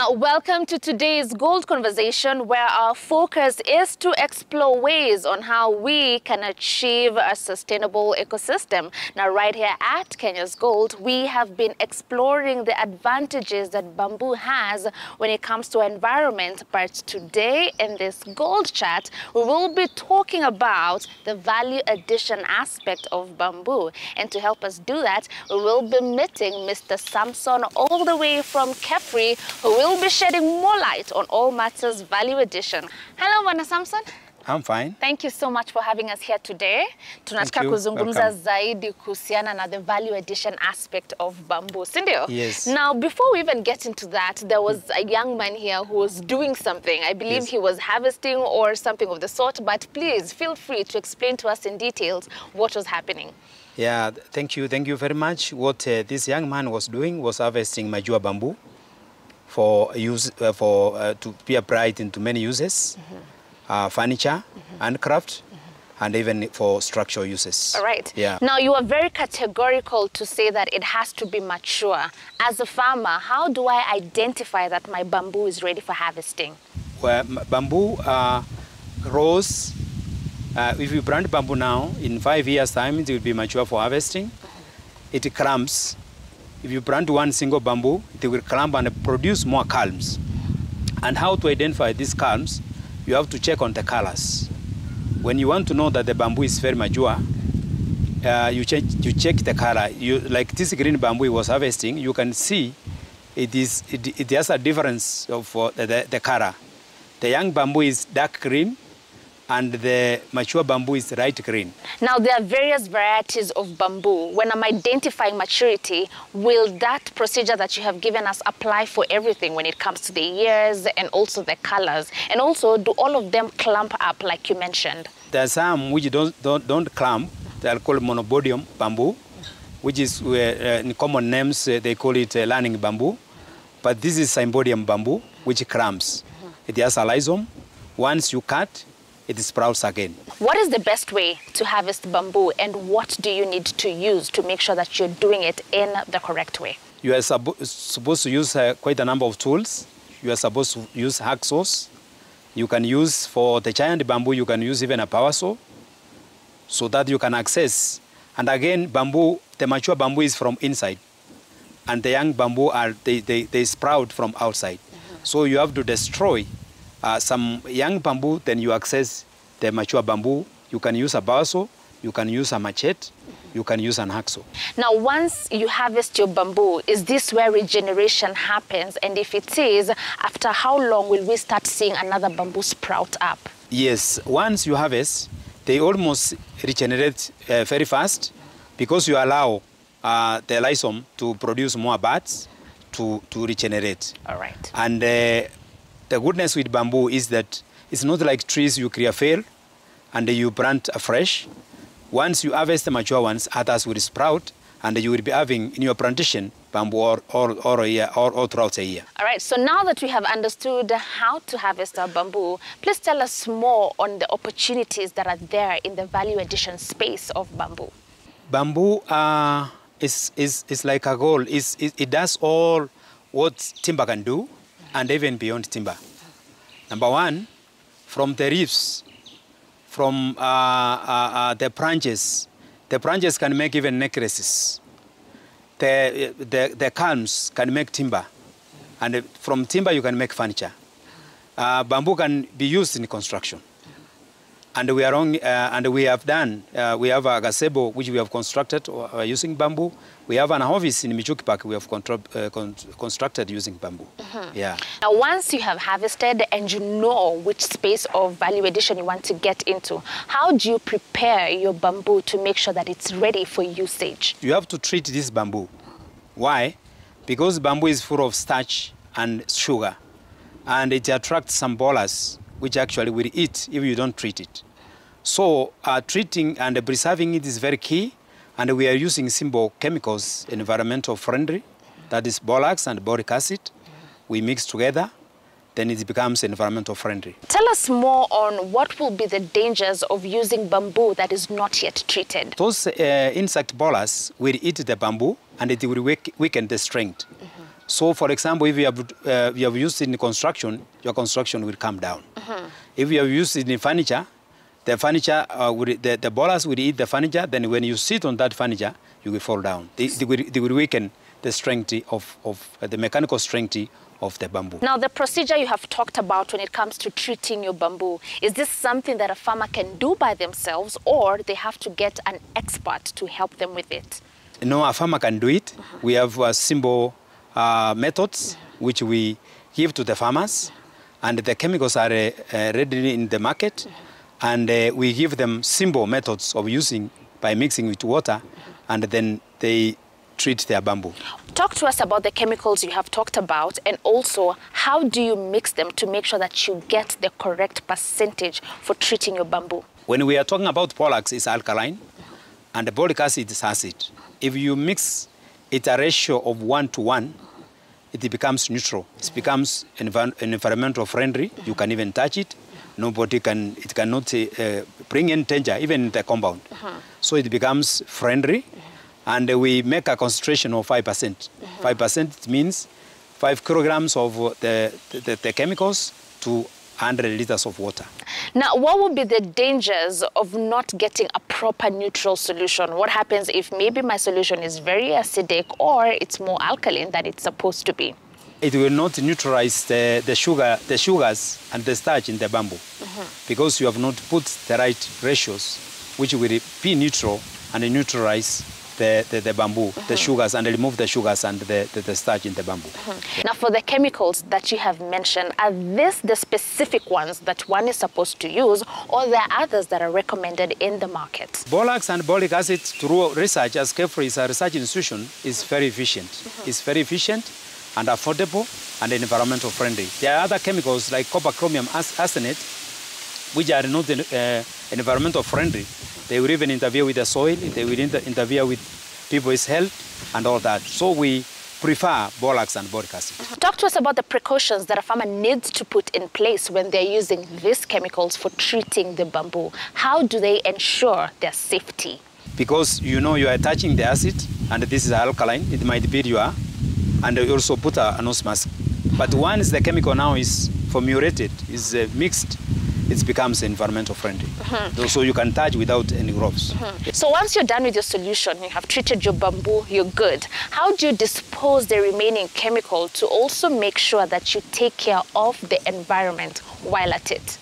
Now, welcome to today's Gold Conversation, where our focus is to explore ways on how we can achieve a sustainable ecosystem. Now, right here at Kenya's Gold, we have been exploring the advantages that bamboo has when it comes to environment. But today, in this Gold Chat, we will be talking about the value addition aspect of bamboo. And to help us do that, we will be meeting Mr. Samson all the way from Kefri, who will be shedding more light on all matters value addition. Hello, Bwana Samson. I'm fine. Thank you so much for having us here today. Tunataka kuzungumza zaidi kuhusiana na the value addition aspect of bamboo, sindio? Yes. Now, before we even get into that, there was a young man here who was doing something. I believe he was harvesting or something of the sort, but please feel free to explain to us in details what was happening. Yeah, thank you very much. What this young man was doing was harvesting majua bamboo for use to be applied into many uses, furniture, handcraft, and even for structural uses. All right. Yeah. Now, you are very categorical to say that it has to be mature. As a farmer, how do I identify that my bamboo is ready for harvesting? Well, bamboo grows. If you plant bamboo now, in 5 years' time, it will be mature for harvesting. It clumps. If you plant one single bamboo, it will clump and produce more culms. And how to identify these culms? You have to check on the colors. When you want to know that the bamboo is very mature, you check the color. Like this green bamboo was harvesting, you can see it has a difference of the color. The young bamboo is dark green, and the mature bamboo is light green. Now, there are various varieties of bamboo. When I'm identifying maturity, will that procedure that you have given us apply for everything when it comes to the years and also the colors? And also, do all of them clump up like you mentioned? There are some which don't clump. They are called monobodium bamboo, which is, in common names, they call it learning bamboo. But this is symbodium bamboo, which clumps. It has a rhizome. Once you cut, it sprouts again. What is the best way to harvest bamboo, and what do you need to use to make sure that you're doing it in the correct way? You are supposed to use quite a number of tools. You are supposed to use hacksaws. You can use, for the giant bamboo, you can use even a power saw so that you can access. And again, bamboo, the mature bamboo is from inside, and the young bamboo they sprout from outside. So you have to destroy some young bamboo, then you access the mature bamboo. You can use a power saw, you can use a machete, you can use an hacksaw. Now, once you harvest your bamboo, is this where regeneration happens? And if it is, after how long will we start seeing another bamboo sprout up? Yes, once you harvest, they almost regenerate very fast, because you allow the rhizome to produce more buds to regenerate. All right. And the goodness with bamboo is that it's not like trees you create fail and you plant afresh. Once you harvest the mature ones, others will sprout, and you will be having in your plantation bamboo all throughout the year. All right, so now that we have understood how to harvest our bamboo, please tell us more on the opportunities that are there in the value addition space of bamboo. Bamboo is like a goal. It does all what timber can do, and even beyond timber. Number one, from the leaves, from the branches can make even necklaces. The culms can make timber, and from timber you can make furniture. Bamboo can be used in construction. And we are we have a gazebo which we have constructed using bamboo. We have an office in Michuki Park we have constructed using bamboo. Yeah. Now, once you have harvested and you know which space of value addition you want to get into, how do you prepare your bamboo to make sure that it's ready for usage? You have to treat this bamboo. Why? Because bamboo is full of starch and sugar, and it attracts some bolas which actually will eat if you don't treat it. So treating and preserving it is very key, and we are using simple chemicals, environmental friendly, that is borax and boric acid. We mix together, then it becomes environmental friendly. Tell us more on what will be the dangers of using bamboo that is not yet treated. Those insect bolas will eat the bamboo, and it will weaken the strength. So, for example, if you have used it in construction, your construction will come down. If you have used it in furniture, the furniture, the ballast will eat the furniture. Then when you sit on that furniture, you will fall down. They will weaken the strength of the mechanical strength of the bamboo. Now, the procedure you have talked about when it comes to treating your bamboo, is this something that a farmer can do by themselves, or they have to get an expert to help them with it? No, a farmer can do it. We have simple methods which we give to the farmers, and the chemicals are ready in the market, and we give them simple methods of using by mixing with water, and then they treat their bamboo. Talk to us about the chemicals you have talked about, and also how do you mix them to make sure that you get the correct percentage for treating your bamboo? When we are talking about borax, it's alkaline, and the boric acid is acid. If you mix it a ratio of 1 to 1, it becomes neutral. It becomes environmental friendly. You can even touch it. It cannot bring in danger, even in the compound. So it becomes friendly. And we make a concentration of 5%. 5% means 5 kilograms of the chemicals to 100 liters of water. Now, what would be the dangers of not getting a proper neutral solution? What happens if maybe my solution is very acidic or it's more alkaline than it's supposed to be? It will not neutralize the sugars and the starch in the bamboo, because you have not put the right ratios, which will be neutral and neutralize the bamboo, the sugars, and remove the sugars and the starch in the bamboo. Yeah. Now, for the chemicals that you have mentioned, are these the specific ones that one is supposed to use, or there are others that are recommended in the market? Borax and boric acid, through research, as Kefri is a research institution, is very efficient. It's very efficient and affordable and environmental friendly. There are other chemicals like copper chromium arsenate, which are not environmental friendly. They will even interfere with the soil, they will interfere with people's health and all that. So we prefer borax and boric acid. Talk to us about the precautions that a farmer needs to put in place when they're using these chemicals for treating the bamboo. How do they ensure their safety? Because you know you are touching the acid, and this is alkaline, it might be you are, and you also put a nose mask. But once the chemical now is formulated, is mixed, it becomes environmental friendly. So you can touch without any gloves. So once you're done with your solution, you have treated your bamboo, you're good. How do you dispose the remaining chemical to also make sure that you take care of the environment while at it?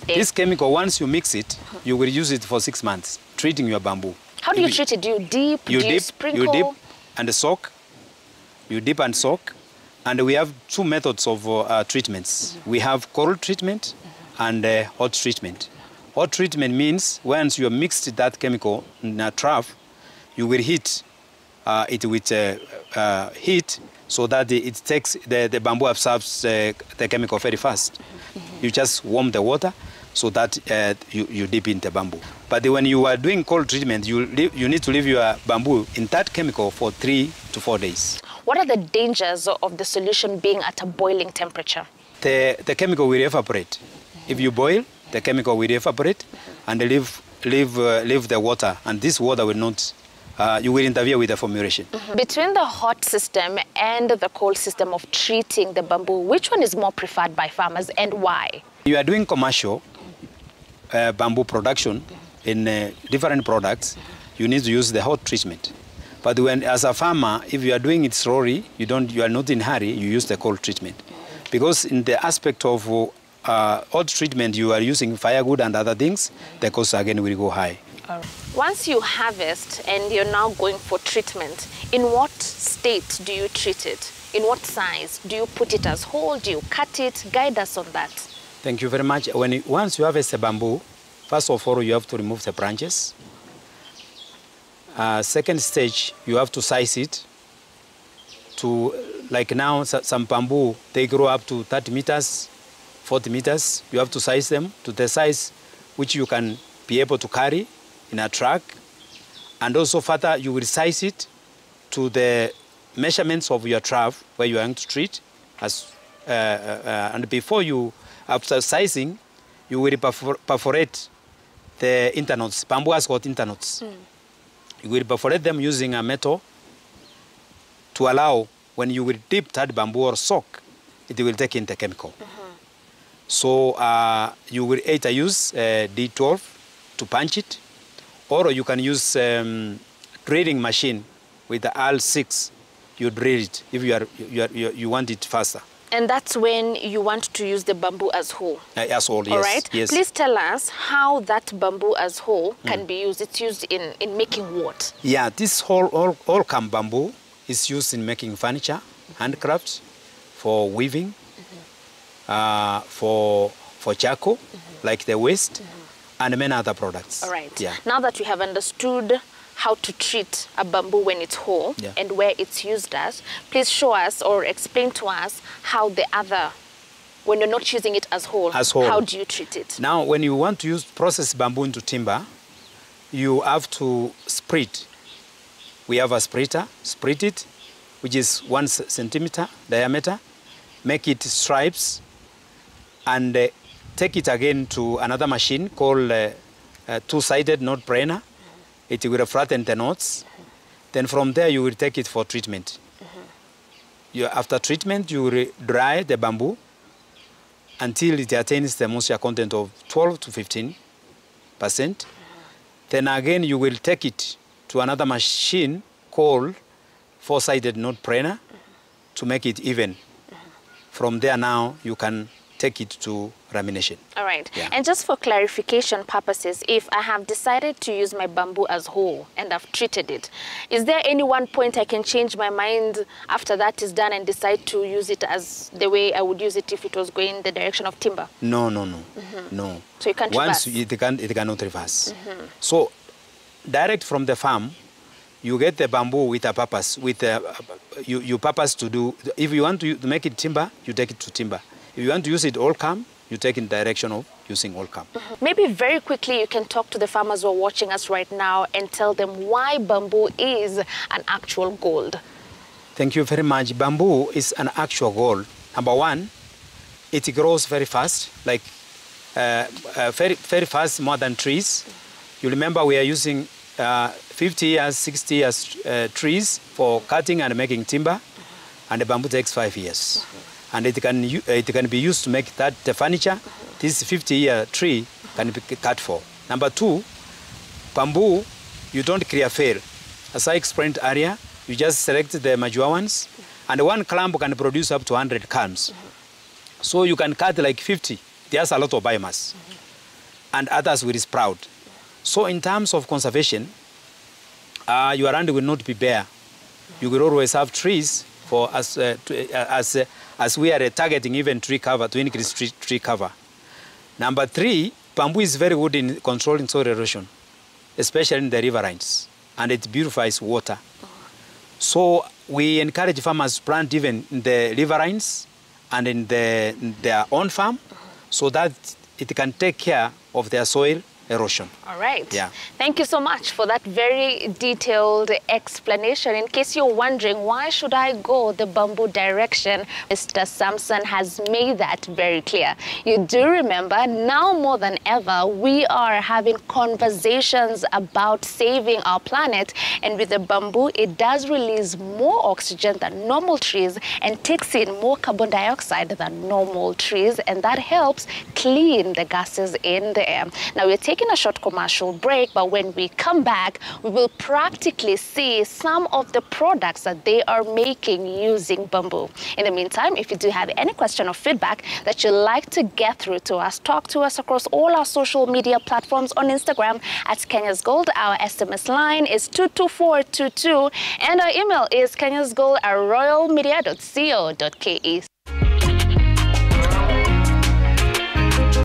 This chemical, once you mix it, you will use it for 6 months, treating your bamboo. How do you treat it? Do you dip? Do you sprinkle? You dip and soak. You dip and soak. And we have 2 methods of treatments. We have cold treatment and hot treatment. Hot treatment means once you have mixed that chemical in a trough, you will heat it with heat so that it takes the bamboo absorbs the chemical very fast. You just warm the water so that you dip in the bamboo. But when you are doing cold treatment, you need to leave your bamboo in that chemical for 3 to 4 days. What are the dangers of the solution being at a boiling temperature? The chemical will evaporate. If you boil, the chemical will evaporate and leave the water, and this water will not, you will interfere with the formulation. Between the hot system and the cold system of treating the bamboo, which one is more preferred by farmers and why? You are doing commercial bamboo production in different products, you need to use the hot treatment. But when, as a farmer, if you are doing it slowly, you are not in a hurry, you use the cold treatment. Because in the aspect of hot treatment, you are using firewood and other things, the cost again will go high. Once you harvest and you're now going for treatment, in what state do you treat it? In what size? Do you put it as whole? Do you cut it? Guide us on that. Thank you very much. Once you harvest a bamboo, first of all, you have to remove the branches. Second stage, you have to size it to, like now, some bamboo, they grow up to 30 meters, 40 meters. You have to size them to the size which you can be able to carry in a truck. And also further, you will size it to the measurements of your trough where you are going to treat. And before you, after sizing, you will perforate the internodes. Bamboo has got internodes. You will perforate them using a metal to allow when you will dip that bamboo or soak, it will take in the chemical. So you will either use D12 to punch it, or you can use drilling machine with the R6. You drill it if you want it faster. And that's when you want to use the bamboo as whole. As whole, yes. All right. Yes. Please tell us how that bamboo as whole can be used. It's used in making what? Yeah, this whole all-come bamboo is used in making furniture, handcrafts, for weaving, for charcoal, like the waste, and many other products. All right. Yeah. Now that you have understood how to treat a bamboo when it's whole and where it's used as, please show us or explain to us how the other, when you're not using it as whole, how do you treat it? Now, when you want to process bamboo into timber, you have to split. We have a splitter, split it, which is 1 centimeter diameter, make it stripes, and take it again to another machine called two-sided knot brainer. It will flatten the knots. Then from there, you will take it for treatment. After treatment, you will dry the bamboo until it attains the moisture content of 12 to 15%. Then again, you will take it to another machine called four-sided knot brainer to make it even. From there now, you can take it to lamination. All right. Yeah. And just for clarification purposes, if I have decided to use my bamboo as whole and I've treated it, is there any one point I can change my mind after that is done and decide to use it as the way I would use it if it was going in the direction of timber? No. No. So you can't reverse? It cannot reverse. So direct from the farm, you get the bamboo with a purpose. You purpose to do, if you want to make it timber, you take it to timber. If you want to use it all come, you take in direction of using all come. Maybe very quickly you can talk to the farmers who are watching us right now and tell them why bamboo is an actual gold. Thank you very much. Bamboo is an actual gold. Number one, it grows very fast, like very fast, more than trees. You remember we are using 50 years, 60 years trees for cutting and making timber, and the bamboo takes 5 years. And it can be used to make the furniture. This 50-year tree can be cut for. Number two, bamboo, you don't clear fail. As I explained earlier, you just select the mature ones, and one clamp can produce up to 100 clamps. So you can cut like 50. There's a lot of biomass, and others will sprout. So in terms of conservation, your land will not be bare. You will always have trees for as we are targeting even tree cover, to increase tree cover. Number three, bamboo is very good in controlling soil erosion, especially in the riverines, and it beautifies water. So we encourage farmers to plant even in the riverines and in their own farm, so that it can take care of their soil erosion. All right. Yeah. Thank you so much for that very detailed explanation. In case you're wondering, why should I go the bamboo direction? Mr. Sampson has made that very clear. You do remember, now more than ever, we are having conversations about saving our planet. And with the bamboo, it does release more oxygen than normal trees and takes in more carbon dioxide than normal trees. And that helps clean the gases in the air. Now, we're taking a short commercial break, but when we come back, we will practically see some of the products that they are making using bamboo. In the meantime, if you do have any question or feedback that you'd like to get through to us, talk to us across all our social media platforms on Instagram at Kenya's Gold. Our SMS line is 22422, and our email is kenyasgold@royalmedia.co.ke.